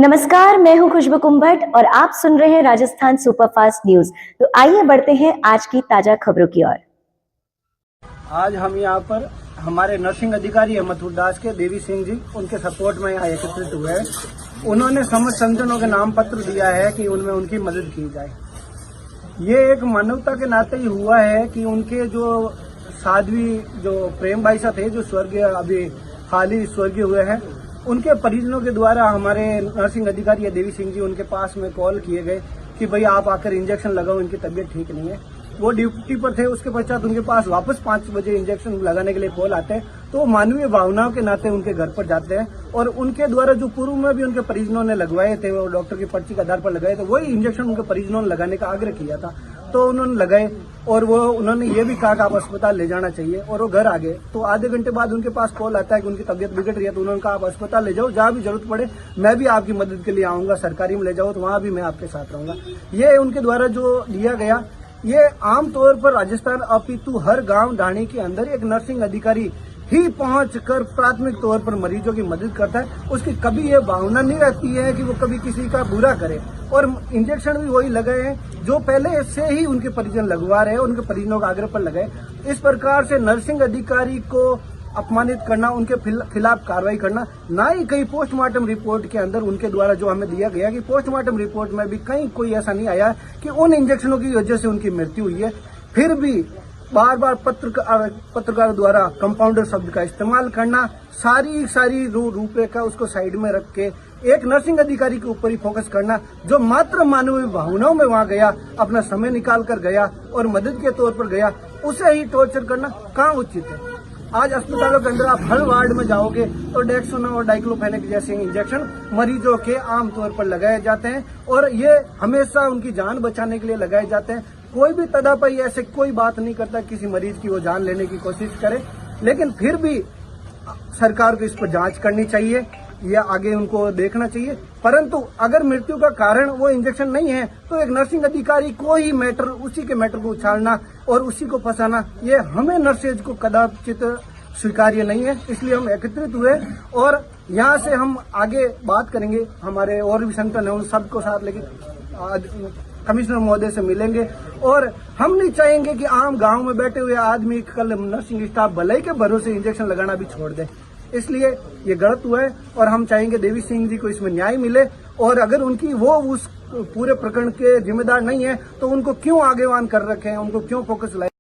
नमस्कार, मैं हूं खुशबू कुंभट और आप सुन रहे हैं राजस्थान सुपरफास्ट न्यूज। तो आइए बढ़ते हैं आज की ताजा खबरों की ओर। आज हम यहाँ पर हमारे नर्सिंग अधिकारी है मथुर दास के देवी सिंह जी, उनके सपोर्ट में यहाँ एकत्रित हुए हैं। उन्होंने समस्त संगठनों के नाम पत्र दिया है कि उनमें उनकी मदद की जाए। ये एक मानवता के नाते ही हुआ है कि उनके जो साध्वी जो प्रेम भाई साहब थे, जो स्वर्गीय अभी हाल ही स्वर्गीय हुए हैं, उनके परिजनों के द्वारा हमारे नर्सिंग अधिकारी देवी सिंह जी उनके पास में कॉल किए गए कि भाई आप आकर इंजेक्शन लगाओ, इनकी तबीयत ठीक नहीं है। वो ड्यूटी पर थे, उसके पश्चात उनके पास वापस 5 बजे इंजेक्शन लगाने के लिए कॉल आते हैं, तो मानवीय भावनाओं के नाते उनके घर पर जाते हैं और उनके द्वारा जो पूर्व में भी उनके परिजनों ने लगवाए थे, वो डॉक्टर की पर्ची के आधार पर लगाए थे, वही इंजेक्शन उनके परिजनों ने लगाने का आग्रह किया था, तो उन्होंने लगाए और वो उन्होंने ये भी कहा कि आप अस्पताल ले जाना चाहिए और वो घर आ गए। तो आधे घंटे बाद उनके पास कॉल आता है कि उनकी तबीयत बिगड़ रही है, तो उन्होंने कहा आप अस्पताल ले जाओ, जहां भी जरूरत पड़े मैं भी आपकी मदद के लिए आऊंगा, सरकारी में ले जाओ तो वहां भी मैं आपके साथ रहूंगा। ये उनके द्वारा जो दिया गया, ये आमतौर पर राजस्थान अपितु हर गांव ढाणी के अंदर एक नर्सिंग अधिकारी ही पहुंचकर प्राथमिक तौर पर मरीजों की मदद करता है। उसकी कभी ये भावना नहीं रहती है कि वो कभी किसी का बुरा करे। और इंजेक्शन भी वही लगाए हैं जो पहले से ही उनके परिजन लगवा रहे हैं, उनके परिजनों के आग्रह पर लगाए। इस प्रकार से नर्सिंग अधिकारी को अपमानित करना, उनके खिलाफ कार्रवाई करना, ना ही कहीं पोस्टमार्टम रिपोर्ट के अंदर उनके द्वारा जो हमें दिया गया कि पोस्टमार्टम रिपोर्ट में भी कहीं कोई ऐसा नहीं आया कि उन इंजेक्शनों की वजह से उनकी मृत्यु हुई है। फिर भी बार बार पत्रकार द्वारा कंपाउंडर शब्द का इस्तेमाल करना, सारी रूपरेखा उसको साइड में रख के एक नर्सिंग अधिकारी के ऊपर ही फोकस करना, जो मात्र मानवीय भावनाओं में वहां गया, अपना समय निकाल कर गया और मदद के तौर पर गया, उसे ही टॉर्चर करना कहाँ उचित है। आज अस्पतालों के अंदर आप हर वार्ड में जाओगे तो डेक्सोना और डाइक्लोफेनेक जैसे इंजेक्शन मरीजों के आमतौर पर लगाए जाते हैं और ये हमेशा उनकी जान बचाने के लिए लगाए जाते हैं। कोई भी तदापि ऐसे कोई बात नहीं करता किसी मरीज की वो जान लेने की कोशिश करे, लेकिन फिर भी सरकार को इस पर जांच करनी चाहिए, या आगे उनको देखना चाहिए। परंतु अगर मृत्यु का कारण वो इंजेक्शन नहीं है तो एक नर्सिंग अधिकारी को ही उसी के मैटर को उछालना और उसी को फंसाना, ये हमें नर्सेज को कदाचित स्वीकार्य नहीं है। इसलिए हम एकत्रित हुए और यहाँ से हम आगे बात करेंगे। हमारे और भी संगठन है, उन सबको साथ लेके कमिश्नर महोदय से मिलेंगे और हम नहीं चाहेंगे कि आम गांव में बैठे हुए आदमी कल नर्सिंग स्टाफ भलाई के भरोसे इंजेक्शन लगाना भी छोड़ दे। इसलिए ये गलत हुआ है और हम चाहेंगे देवी सिंह जी को इसमें न्याय मिले और अगर उनकी वो उस पूरे प्रकरण के जिम्मेदार नहीं है तो उनको क्यों आगेवान कर रखे हैं, उनको क्यों फोकस लाए।